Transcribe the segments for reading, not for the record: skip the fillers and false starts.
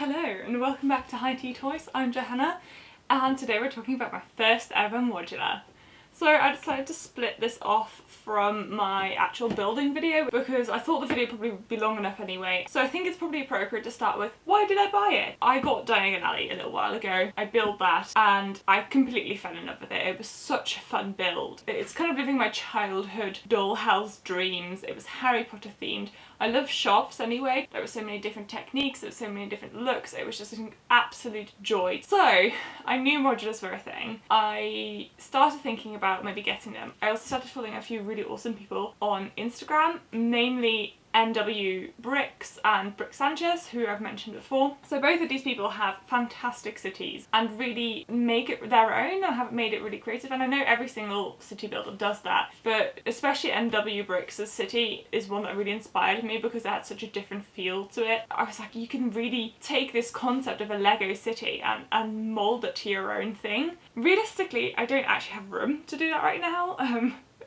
Hello and welcome back to High Tea Toys. I'm Johanna and today we're talking about my first ever modular. So I decided to split this off from my actual building video because I thought the video probably would be long enough anyway. So I think it's probably appropriate to start with, why did I buy it? I got Diagon Alley a little while ago. I built that and I completely fell in love with it. It was such a fun build. It's kind of living my childhood dollhouse dreams. It was Harry Potter themed. I love shops anyway. There were so many different techniques, there were so many different looks. It was just an absolute joy. So I knew modulars were a thing. I started thinking about maybe getting them. I also started following a few really awesome people on Instagram, namely NW Bricks and Brick Sanchez, who I've mentioned before. So both of these people have fantastic cities and really make it their own and have made it really creative, and I know every single city builder does that, but especially NW Bricks' city is one that really inspired me because it had such a different feel to it. I was like, you can really take this concept of a Lego city and mould it to your own thing. Realistically, I don't actually have room to do that right now.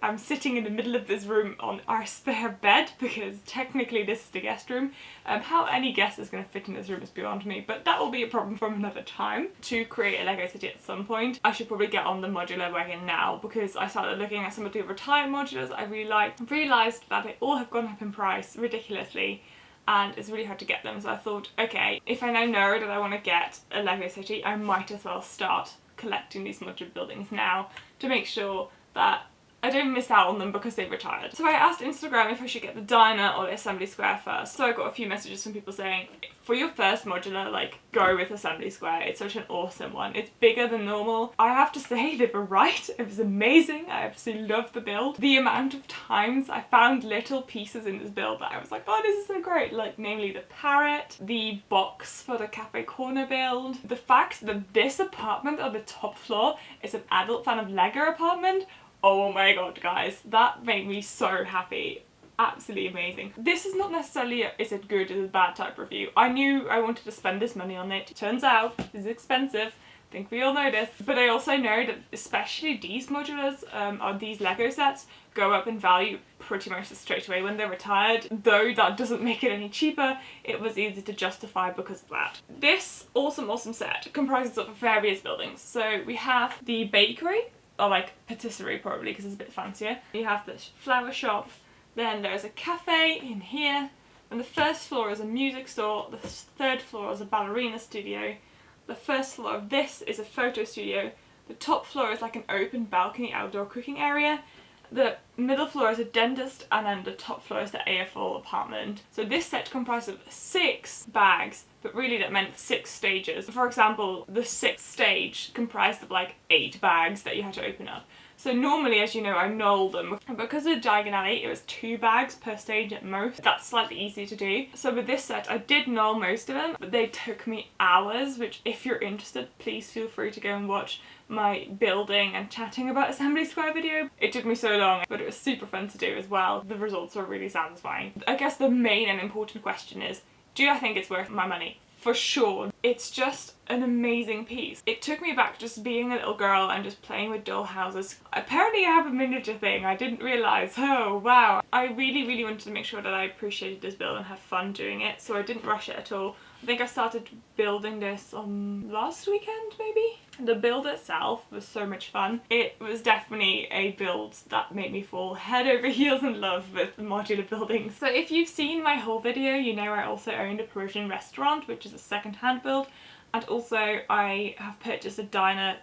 I'm sitting in the middle of this room on our spare bed because technically this is the guest room. How any guest is going to fit in this room is beyond me, but that will be a problem from another time. To create a Lego city at some point, I should probably get on the modular wagon now because I started looking at some of the retired modulars I really liked and realised that they all have gone up in price ridiculously and it's really hard to get them. So I thought, okay, if I now know that I want to get a Lego city, I might as well start collecting these modular buildings now to make sure that I don't miss out on them because they've retired. So I asked Instagram if I should get the diner or the assembly square first. So I got a few messages from people saying, for your first modular, like, go with assembly square. It's such an awesome one. It's bigger than normal. I have to say they were right. It was amazing. I absolutely loved the build. The amount of times I found little pieces in this build that I was like, oh, this is so great. Like, namely the parrot, the box for the cafe corner build, the fact that this apartment on the top floor is an adult fan of Lego apartment. Oh my god, guys, that made me so happy. Absolutely amazing. This is not necessarily a is it good, is it bad type review. I knew I wanted to spend this money on it. Turns out it's expensive. I think we all know this. But I also know that especially these modulars, or these Lego sets, go up in value pretty much straight away when they're retired. Though that doesn't make it any cheaper, it was easy to justify because of that. This awesome set comprises of various buildings. So we have the bakery, or like patisserie probably because it's a bit fancier. You have this flower shop, then there's a cafe in here, and the first floor is a music store, the third floor is a ballerina studio, the first floor of this is a photo studio, the top floor is like an open balcony outdoor cooking area, the middle floor is a dentist, and then the top floor is the AFL apartment. So this set comprises of 6 bags, but really that meant 6 stages. For example, the 6th stage comprised of like 8 bags that you had to open up. So normally, as you know, I knoll them. Because of Diagon Alley, it was 2 bags per stage at most. That's slightly easier to do. So with this set, I did knoll most of them, but they took me hours, which if you're interested, please feel free to go and watch my building and chatting about assembly square video. It took me so long, but it was super fun to do as well. The results were really satisfying. I guess the main and important question is, do I think it's worth my money? For sure. It's just an amazing piece. It took me back just being a little girl and just playing with doll houses. Apparently I have a miniature thing, I didn't realise. Oh wow. I really wanted to make sure that I appreciated this build and had fun doing it, so I didn't rush it at all. I think I started building this on last weekend maybe? The build itself was so much fun. It was definitely a build that made me fall head over heels in love with modular buildings. So if you've seen my whole video, you know I also owned a Parisian restaurant, which is a second-hand build, and also I have purchased a diner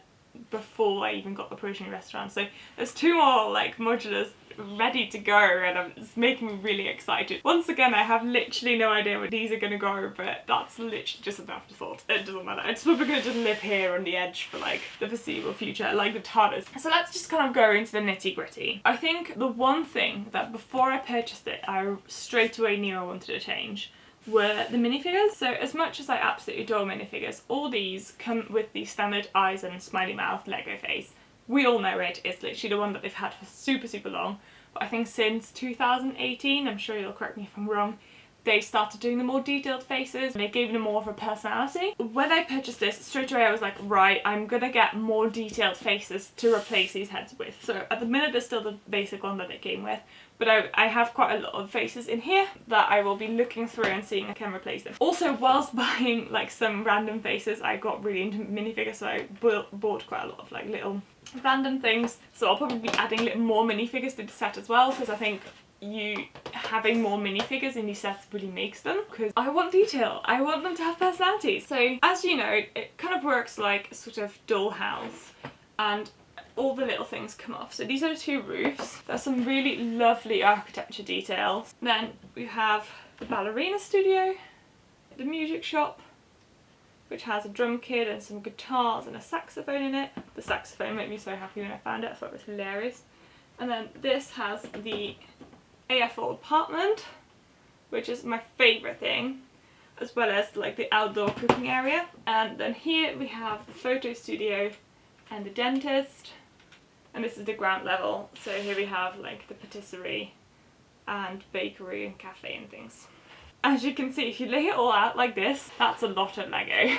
before I even got the Parisian restaurant. So there's 2 more like modulars ready to go and it's making me really excited. Once again, I have literally no idea where these are going to go, but that's literally just an afterthought. It doesn't matter. It's probably going to just live here on the edge for like the foreseeable future, like the TARDIS. So let's just kind of go into the nitty gritty. I think the one thing that before I purchased it, I straight away knew I wanted to change were the minifigures. So as much as I absolutely adore minifigures, all these come with the standard eyes and smiley mouth Lego face. We all know it. It's literally the one that they've had for super long. But I think since 2018, I'm sure you'll correct me if I'm wrong, they started doing the more detailed faces and they gave them more of a personality. When I purchased this, straight away I was like, right, I'm gonna get more detailed faces to replace these heads with. So at the minute there's still the basic one that it came with, but I have quite a lot of faces in here that I will be looking through and seeing if I can replace them. Also, whilst buying like some random faces, I got really into minifigures, so I bought quite a lot of like little random things. So I'll probably be adding little more minifigures to the set as well, because I think having more minifigures in these sets really makes them, because I want detail. I want them to have personalities. So as you know, it kind of works like a sort of dollhouse, and all the little things come off. So these are the two roofs. There's some really lovely architecture details. Then we have the ballerina studio, the music shop, which has a drum kit and some guitars and a saxophone in it. The saxophone made me so happy when I found it. I thought it was hilarious. And then this has the AFL apartment, which is my favourite thing, as well as like the outdoor cooking area. And then here we have the photo studio and the dentist, and this is the ground level. So here we have like the patisserie and bakery and cafe and things. As you can see, if you lay it all out like this, that's a lot of Lego.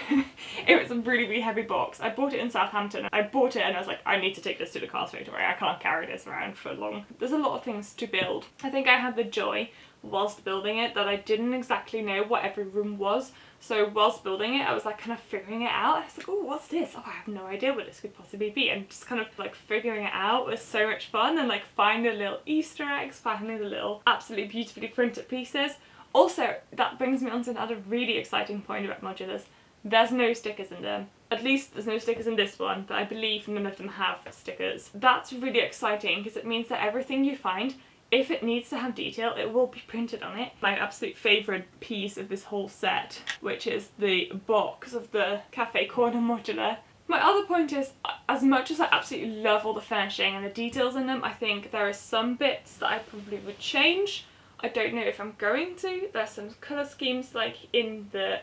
It was a really, really heavy box. I bought it in Southampton. I bought it and I was like, I need to take this to the car straight away. I can't carry this around for long. There's a lot of things to build. I think I had the joy whilst building it that I didn't exactly know what every room was. So whilst building it, I was like kind of figuring it out. I was like, oh, what's this? Oh, I have no idea what this could possibly be. And just kind of like figuring it out was so much fun, and like finding the little Easter eggs, finding the little absolutely beautifully printed pieces. Also, that brings me on to another really exciting point about modulars. There's no stickers in them. At least there's no stickers in this one, but I believe none of them have stickers. That's really exciting because it means that everything you find, if it needs to have detail, it will be printed on it. My absolute favourite piece of this whole set, which is the box of the Cafe Corner modular. My other point is, as much as I absolutely love all the furnishing and the details in them, I think there are some bits that I probably would change. I don't know if I'm going to. There's some colour schemes like in the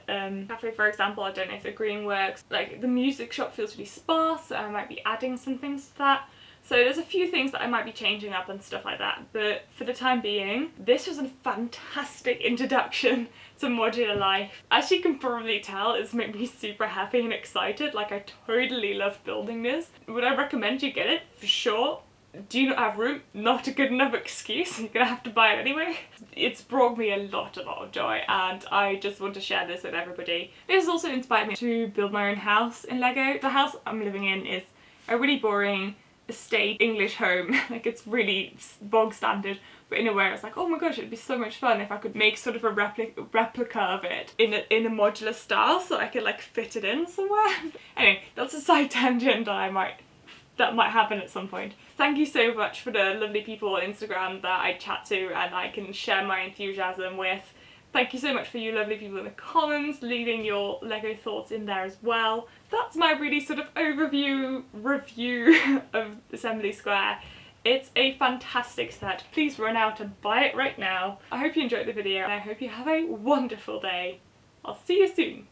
cafe, for example. I don't know if the green works. Like the music shop feels really sparse, so I might be adding some things to that. So there's a few things that I might be changing up and stuff like that. But for the time being, this was a fantastic introduction to modular life. As you can probably tell, it's made me super happy and excited. Like, I totally love building this. Would I recommend you get it? For sure. Do you not have room? Not a good enough excuse. You're gonna have to buy it anyway. It's brought me a lot of joy, and I just want to share this with everybody. This has also inspired me to build my own house in Lego. The house I'm living in is a really boring estate English home. Like, it's really bog standard, but in a way I was like, oh my gosh, it'd be so much fun if I could make sort of a replica of it in a modular style, so I could like fit it in somewhere. Anyway, that's a side tangent that might happen at some point. Thank you so much for the lovely people on Instagram that I chat to and I can share my enthusiasm with. Thank you so much for you lovely people in the comments, leaving your Lego thoughts in there as well. That's my really sort of overview review of Assembly Square. It's a fantastic set. Please run out and buy it right now. I hope you enjoyed the video and I hope you have a wonderful day. I'll see you soon.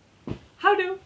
Howdo!